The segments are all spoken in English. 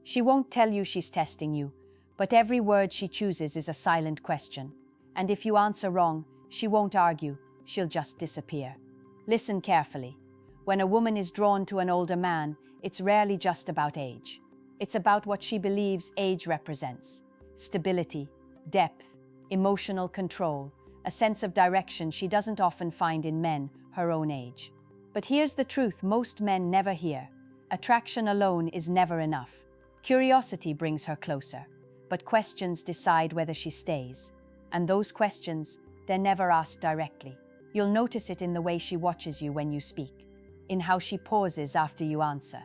She won't tell you she's testing you, but every word she chooses is a silent question. And if you answer wrong, she won't argue, she'll just disappear. Listen carefully. When a woman is drawn to an older man, it's rarely just about age. It's about what she believes age represents: stability, depth, emotional control, a sense of direction she doesn't often find in men her own age. But here's the truth most men never hear. Attraction alone is never enough. Curiosity brings her closer, but questions decide whether she stays. And those questions, they're never asked directly. You'll notice it in the way she watches you when you speak, in how she pauses after you answer,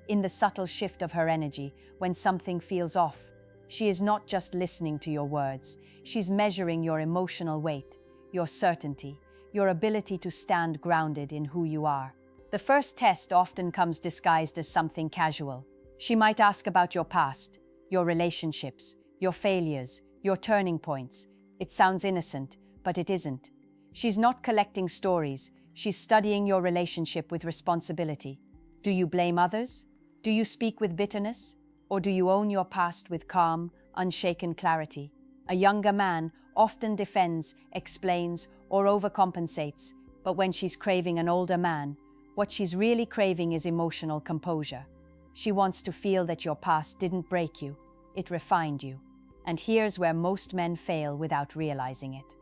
in the subtle shift of her energy when something feels off. She is not just listening to your words, she's measuring your emotional weight, your certainty, your ability to stand grounded in who you are. The first test often comes disguised as something casual. She might ask about your past, your relationships, your failures, your turning points. It sounds innocent, but it isn't. She's not collecting stories, she's studying your relationship with responsibility. Do you blame others? Do you speak with bitterness? Or do you own your past with calm, unshaken clarity? A younger man often defends, explains, or overcompensates, but when she's craving an older man, what she's really craving is emotional composure. She wants to feel that your past didn't break you, it refined you. And here's where most men fail without realizing it.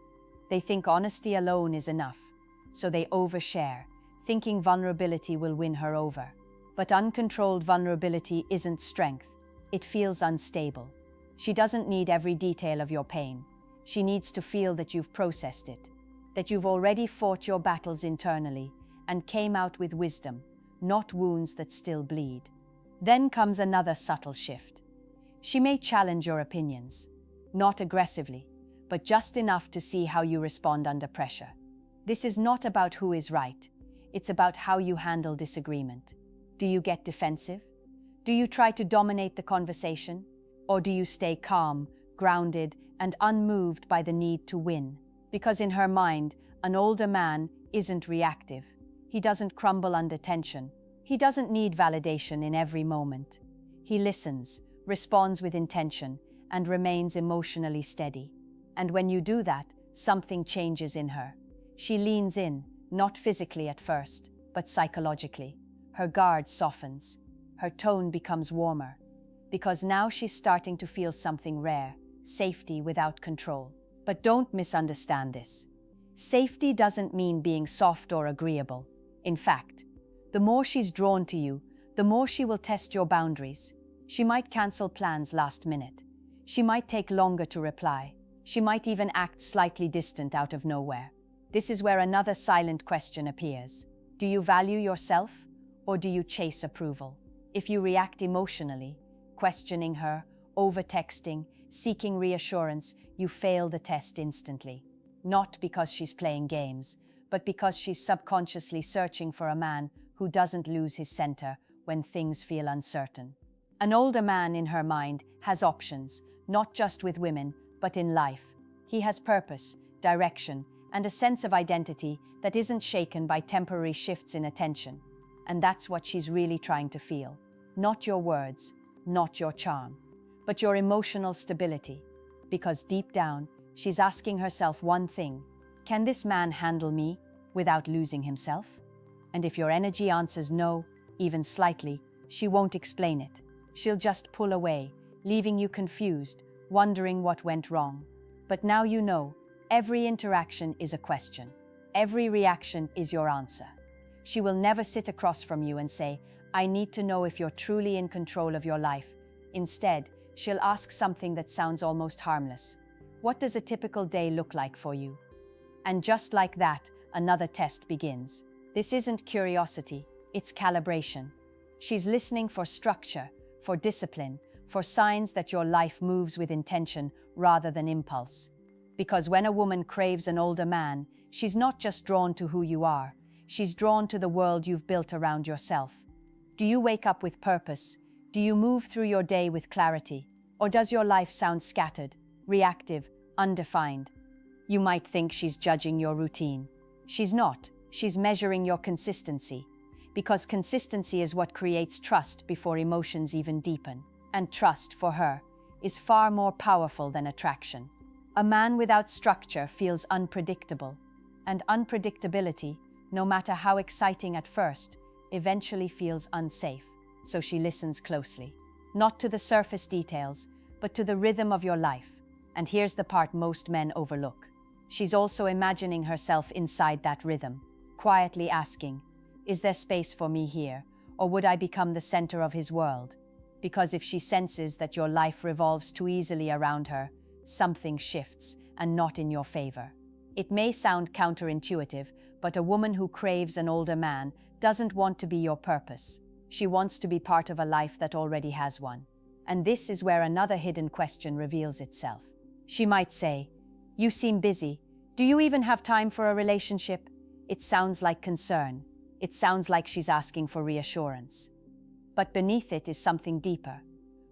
They think honesty alone is enough, so they overshare, thinking vulnerability will win her over. But uncontrolled vulnerability isn't strength, it feels unstable. She doesn't need every detail of your pain. She needs to feel that you've processed it, that you've already fought your battles internally and came out with wisdom, not wounds that still bleed. Then comes another subtle shift. She may challenge your opinions, not aggressively, but just enough to see how you respond under pressure. This is not about who is right, it's about how you handle disagreement. Do you get defensive? Do you try to dominate the conversation? Or do you stay calm, grounded, and unmoved by the need to win? Because in her mind, an older man isn't reactive. He doesn't crumble under tension. He doesn't need validation in every moment. He listens, responds with intention, and remains emotionally steady. And when you do that, something changes in her. She leans in, not physically at first, but psychologically. Her guard softens. Her tone becomes warmer. Because now she's starting to feel something rare, safety without control. But don't misunderstand this. Safety doesn't mean being soft or agreeable. In fact, the more she's drawn to you, the more she will test your boundaries. She might cancel plans last minute. She might take longer to reply. She might even act slightly distant out of nowhere. This is where another silent question appears. Do you value yourself, or do you chase approval? If you react emotionally, questioning her, over-texting, seeking reassurance, you fail the test instantly. Not because she's playing games, but because she's subconsciously searching for a man who doesn't lose his center when things feel uncertain. An older man in her mind has options, not just with women, but in life. He has purpose, direction, and a sense of identity that isn't shaken by temporary shifts in attention. And that's what she's really trying to feel. Not your words, not your charm, but your emotional stability. Because deep down, she's asking herself one thing: can this man handle me without losing himself? And if your energy answers no, even slightly, she won't explain it. She'll just pull away, leaving you confused, wondering what went wrong. But now you know, every interaction is a question. Every reaction is your answer. She will never sit across from you and say, I need to know if you're truly in control of your life. Instead, she'll ask something that sounds almost harmless. What does a typical day look like for you? And just like that, another test begins. This isn't curiosity, it's calibration. She's listening for structure, for discipline, for signs that your life moves with intention rather than impulse. Because when a woman craves an older man, she's not just drawn to who you are, she's drawn to the world you've built around yourself. Do you wake up with purpose? Do you move through your day with clarity? Or does your life sound scattered, reactive, undefined? You might think she's judging your routine. She's not. She's measuring your consistency. Because consistency is what creates trust before emotions even deepen. And trust, for her, is far more powerful than attraction. A man without structure feels unpredictable, and unpredictability, no matter how exciting at first, eventually feels unsafe, so she listens closely. Not to the surface details, but to the rhythm of your life. And here's the part most men overlook. She's also imagining herself inside that rhythm, quietly asking, is there space for me here, or would I become the center of his world? Because if she senses that your life revolves too easily around her, something shifts, and not in your favor. It may sound counterintuitive, but a woman who craves an older man doesn't want to be your purpose. She wants to be part of a life that already has one. And this is where another hidden question reveals itself. She might say, "You seem busy. Do you even have time for a relationship?" It sounds like concern. It sounds like she's asking for reassurance. But beneath it is something deeper.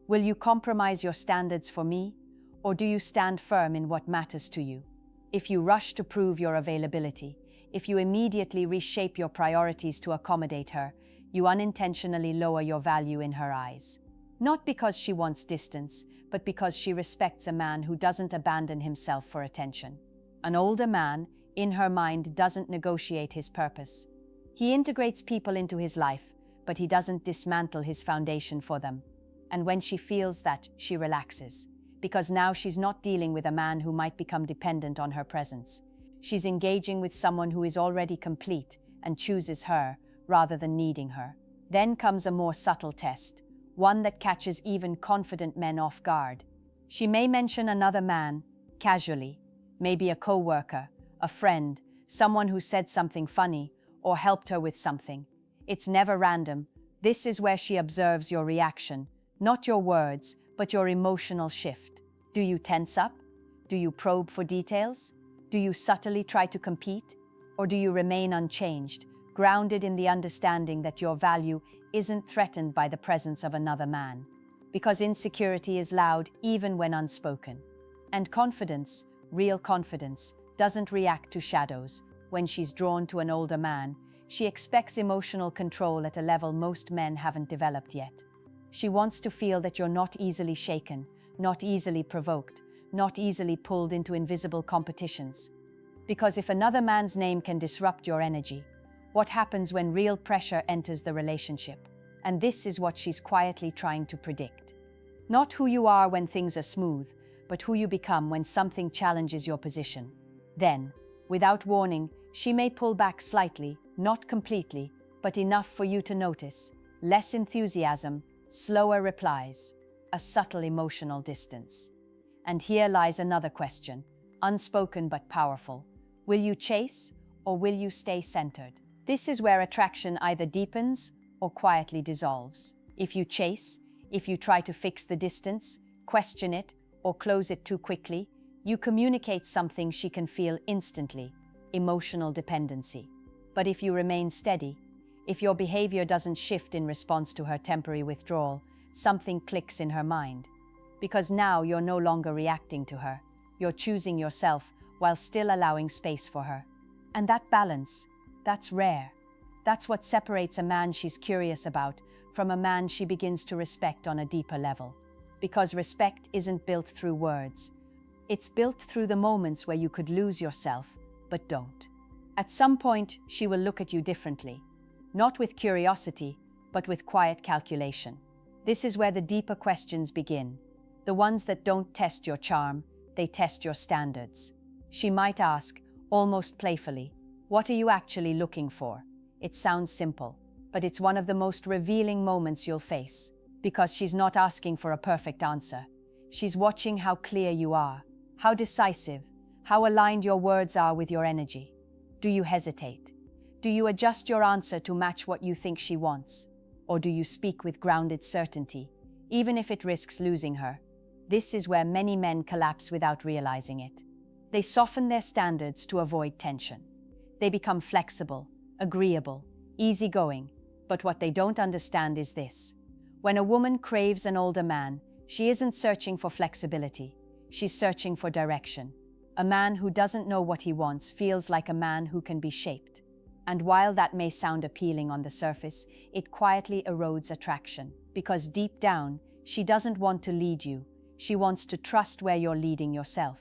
Will you compromise your standards for me, or do you stand firm in what matters to you? If you rush to prove your availability, if you immediately reshape your priorities to accommodate her, you unintentionally lower your value in her eyes. Not because she wants distance, but because she respects a man who doesn't abandon himself for attention. An older man, in her mind, doesn't negotiate his purpose. He integrates people into his life, but he doesn't dismantle his foundation for them. And when she feels that, she relaxes, because now she's not dealing with a man who might become dependent on her presence. She's engaging with someone who is already complete and chooses her rather than needing her. Then comes a more subtle test, one that catches even confident men off guard. She may mention another man, casually, maybe a co-worker, a friend, someone who said something funny or helped her with something. It's never random. This is where she observes your reaction, not your words, but your emotional shift. Do you tense up? Do you probe for details? Do you subtly try to compete? Or do you remain unchanged, grounded in the understanding that your value isn't threatened by the presence of another man? Because insecurity is loud even when unspoken. And confidence, real confidence, doesn't react to shadows. When she's drawn to an older man, she expects emotional control at a level most men haven't developed yet. She wants to feel that you're not easily shaken, not easily provoked, not easily pulled into invisible competitions. Because if another man's name can disrupt your energy, what happens when real pressure enters the relationship? And this is what she's quietly trying to predict. Not who you are when things are smooth, but who you become when something challenges your position. Then, without warning, she may pull back slightly, not completely, but enough for you to notice. Less enthusiasm, slower replies, a subtle emotional distance. And here lies another question, unspoken but powerful. Will you chase, or will you stay centered? This is where attraction either deepens or quietly dissolves. If you chase, if you try to fix the distance, question it, or close it too quickly, you communicate something she can feel instantly, emotional dependency. But if you remain steady, if your behavior doesn't shift in response to her temporary withdrawal, something clicks in her mind. Because now you're no longer reacting to her, you're choosing yourself while still allowing space for her. And that balance, that's rare. That's what separates a man she's curious about from a man she begins to respect on a deeper level. Because respect isn't built through words. It's built through the moments where you could lose yourself, but don't. At some point, she will look at you differently. Not with curiosity, but with quiet calculation. This is where the deeper questions begin. The ones that don't test your charm, they test your standards. She might ask, almost playfully, "What are you actually looking for?" It sounds simple, but it's one of the most revealing moments you'll face. Because she's not asking for a perfect answer. She's watching how clear you are, how decisive, how aligned your words are with your energy. Do you hesitate? Do you adjust your answer to match what you think she wants? Or do you speak with grounded certainty, even if it risks losing her? This is where many men collapse without realizing it. They soften their standards to avoid tension. They become flexible, agreeable, easygoing, but what they don't understand is this. When a woman craves an older man, she isn't searching for flexibility. She's searching for direction. A man who doesn't know what he wants feels like a man who can be shaped. And while that may sound appealing on the surface, it quietly erodes attraction. Because deep down, She doesn't want to lead you. She wants to trust where you're leading yourself.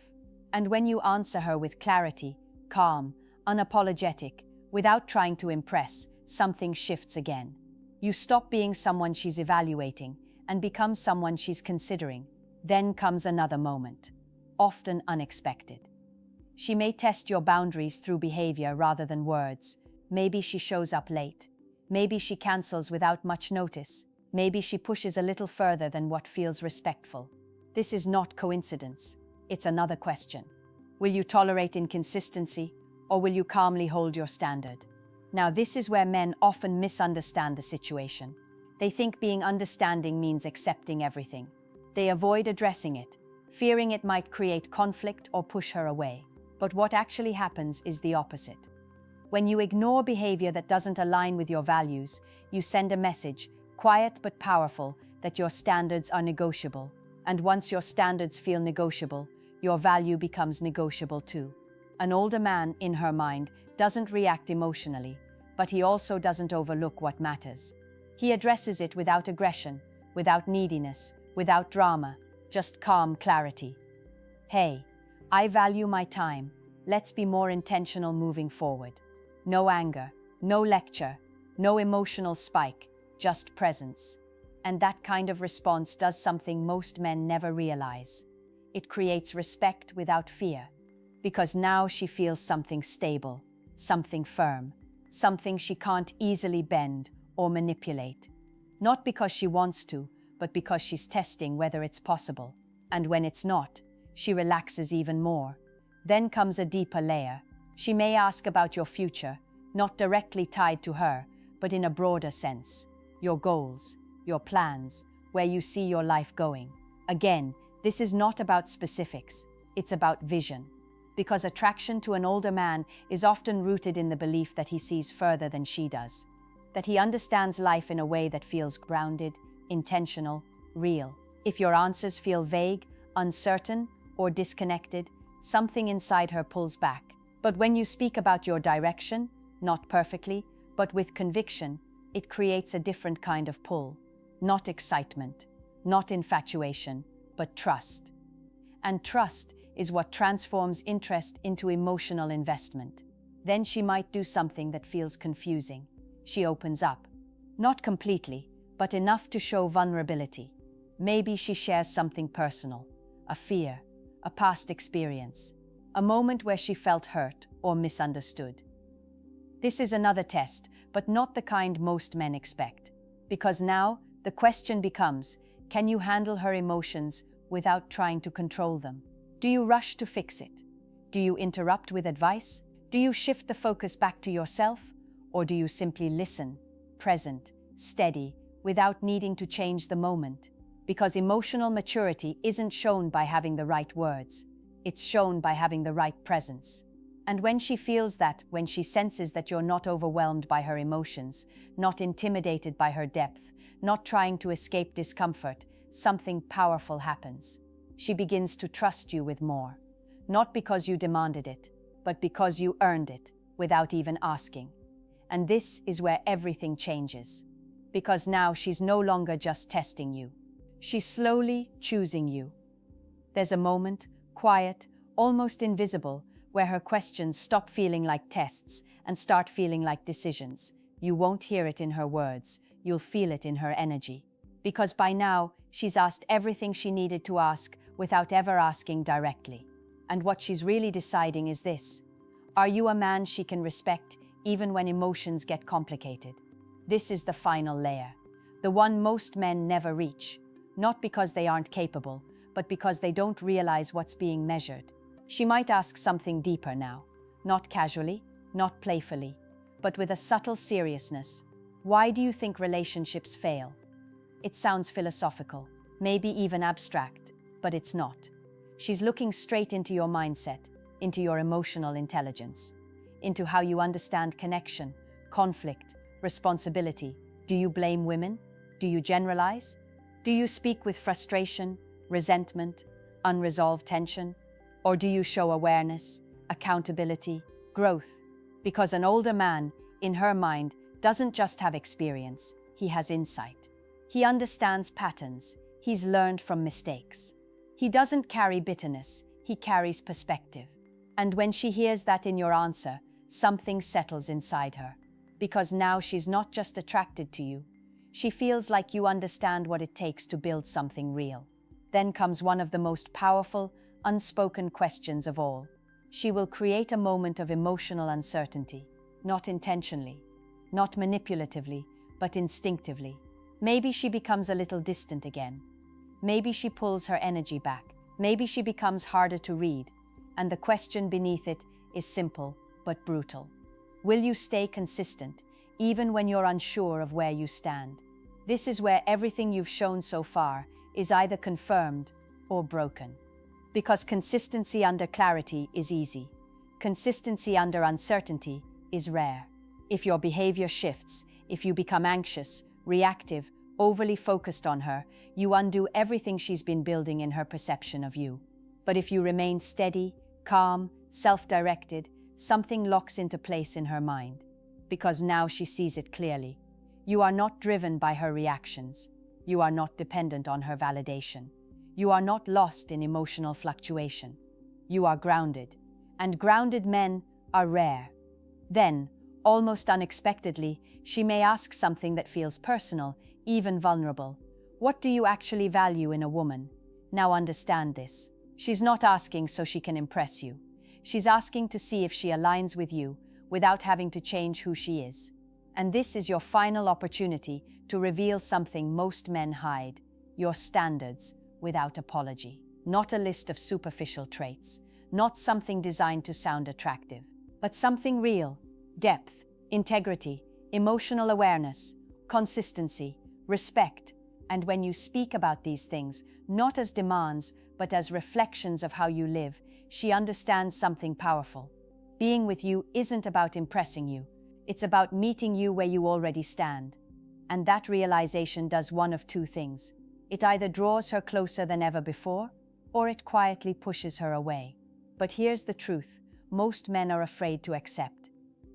And when you answer her with clarity, calm, unapologetic, without trying to impress, something shifts again. You stop being someone she's evaluating and become someone she's considering. Then comes another moment, often unexpected. She may test your boundaries through behavior rather than words. Maybe she shows up late. Maybe she cancels without much notice. Maybe she pushes a little further than what feels respectful. This is not coincidence. It's another question. Will you tolerate inconsistency, or will you calmly hold your standard? Now, this is where men often misunderstand the situation. They think being understanding means accepting everything. They avoid addressing it, fearing it might create conflict or push her away. But what actually happens is the opposite. When you ignore behavior that doesn't align with your values, you send a message, quiet but powerful, that your standards are negotiable. And once your standards feel negotiable, your value becomes negotiable too. An older man, in her mind, doesn't react emotionally, but he also doesn't overlook what matters. He addresses it without aggression, without neediness, without drama, just calm clarity. Hey, I value my time. Let's be more intentional moving forward. No anger, no lecture, no emotional spike, just presence. And that kind of response does something most men never realize. It creates respect without fear, because now she feels something stable, something firm, something she can't easily bend or manipulate. Not because she wants to, but because she's testing whether it's possible. And when it's not, she relaxes even more. Then comes a deeper layer. She may ask about your future, not directly tied to her, but in a broader sense. Your goals, your plans, where you see your life going. Again, this is not about specifics, it's about vision. Because attraction to an older man is often rooted in the belief that he sees further than she does. That he understands life in a way that feels grounded, intentional, real. If your answers feel vague, uncertain, or disconnected, something inside her pulls back. But when you speak about your direction, not perfectly, but with conviction, it creates a different kind of pull. Not excitement, not infatuation, but trust. And trust is what transforms interest into emotional investment. Then she might do something that feels confusing. She opens up. Not completely, but enough to show vulnerability. Maybe she shares something personal, a fear, a past experience, a moment where she felt hurt or misunderstood. This is another test, but not the kind most men expect. Because now, the question becomes, can you handle her emotions without trying to control them? Do you rush to fix it? Do you interrupt with advice? Do you shift the focus back to yourself? Or do you simply listen, present, steady, without needing to change the moment? Because emotional maturity isn't shown by having the right words. It's shown by having the right presence. And when she feels that, when she senses that you're not overwhelmed by her emotions, not intimidated by her depth, not trying to escape discomfort, something powerful happens. She begins to trust you with more. Not because you demanded it, but because you earned it, without even asking. And this is where everything changes. Because now she's no longer just testing you. She's slowly choosing you. There's a moment, quiet, almost invisible, where her questions stop feeling like tests and start feeling like decisions. You won't hear it in her words, you'll feel it in her energy. Because by now, she's asked everything she needed to ask without ever asking directly. And what she's really deciding is this: are you a man she can respect even when emotions get complicated? This is the final layer, the one most men never reach, not because they aren't capable, but because they don't realize what's being measured. She might ask something deeper now, not casually, not playfully, but with a subtle seriousness. Why do you think relationships fail? It sounds philosophical, maybe even abstract, but it's not. She's looking straight into your mindset, into your emotional intelligence, into how you understand connection, conflict, responsibility. Do you blame women? Do you generalize? Do you speak with frustration, resentment, unresolved tension? Or do you show awareness, accountability, growth? Because an older man, in her mind, doesn't just have experience, he has insight. He understands patterns, He's learned from mistakes. He doesn't carry bitterness, he carries perspective. And when she hears that in your answer, something settles inside her. Because now she's not just attracted to you, she feels like you understand what it takes to build something real. Then comes one of the most powerful, unspoken questions of all. She will create a moment of emotional uncertainty, not intentionally, not manipulatively, but instinctively. Maybe she becomes a little distant again. Maybe she pulls her energy back. Maybe she becomes harder to read. And the question beneath it is simple but brutal. Will you stay consistent, even when you're unsure of where you stand? This is where everything you've shown so far is either confirmed or broken. Because consistency under clarity is easy. Consistency under uncertainty is rare. If your behavior shifts, if you become anxious, reactive, overly focused on her, you undo everything she's been building in her perception of you. But if you remain steady, calm, self-directed, something locks into place in her mind. Because now she sees it clearly. You are not driven by her reactions. You are not dependent on her validation. You are not lost in emotional fluctuation. You are grounded. And grounded men are rare. Then, almost unexpectedly, she may ask something that feels personal, even vulnerable. What do you actually value in a woman? Now understand this. She's not asking so she can impress you. She's asking to see if she aligns with you without having to change who she is. And this is your final opportunity to reveal something most men hide: your standards without apology. Not a list of superficial traits, not something designed to sound attractive, but something real: depth, integrity, emotional awareness, consistency, respect. And when you speak about these things, not as demands, but as reflections of how you live, she understands something powerful. Being with you isn't about impressing you. It's about meeting you where you already stand. And that realization does one of two things. It either draws her closer than ever before, or it quietly pushes her away. But here's the truth: most men are afraid to accept.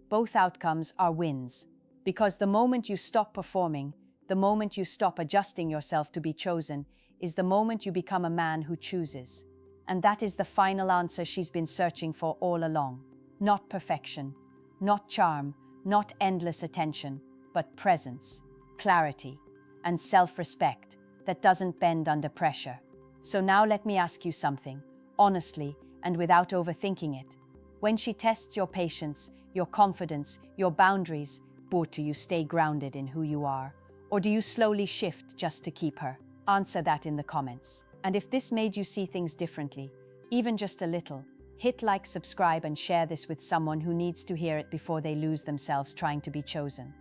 Both outcomes are wins. Because the moment you stop performing, the moment you stop adjusting yourself to be chosen, is the moment you become a man who chooses. And that is the final answer she's been searching for all along. Not perfection, not charm, not endless attention, but presence, clarity, and self-respect that doesn't bend under pressure. So now let me ask you something, honestly and without overthinking it. When she tests your patience, your confidence, your boundaries, do you stay grounded in who you are? Or do you slowly shift just to keep her? Answer that in the comments. And if this made you see things differently, even just a little, hit like, subscribe, and share this with someone who needs to hear it before they lose themselves trying to be chosen.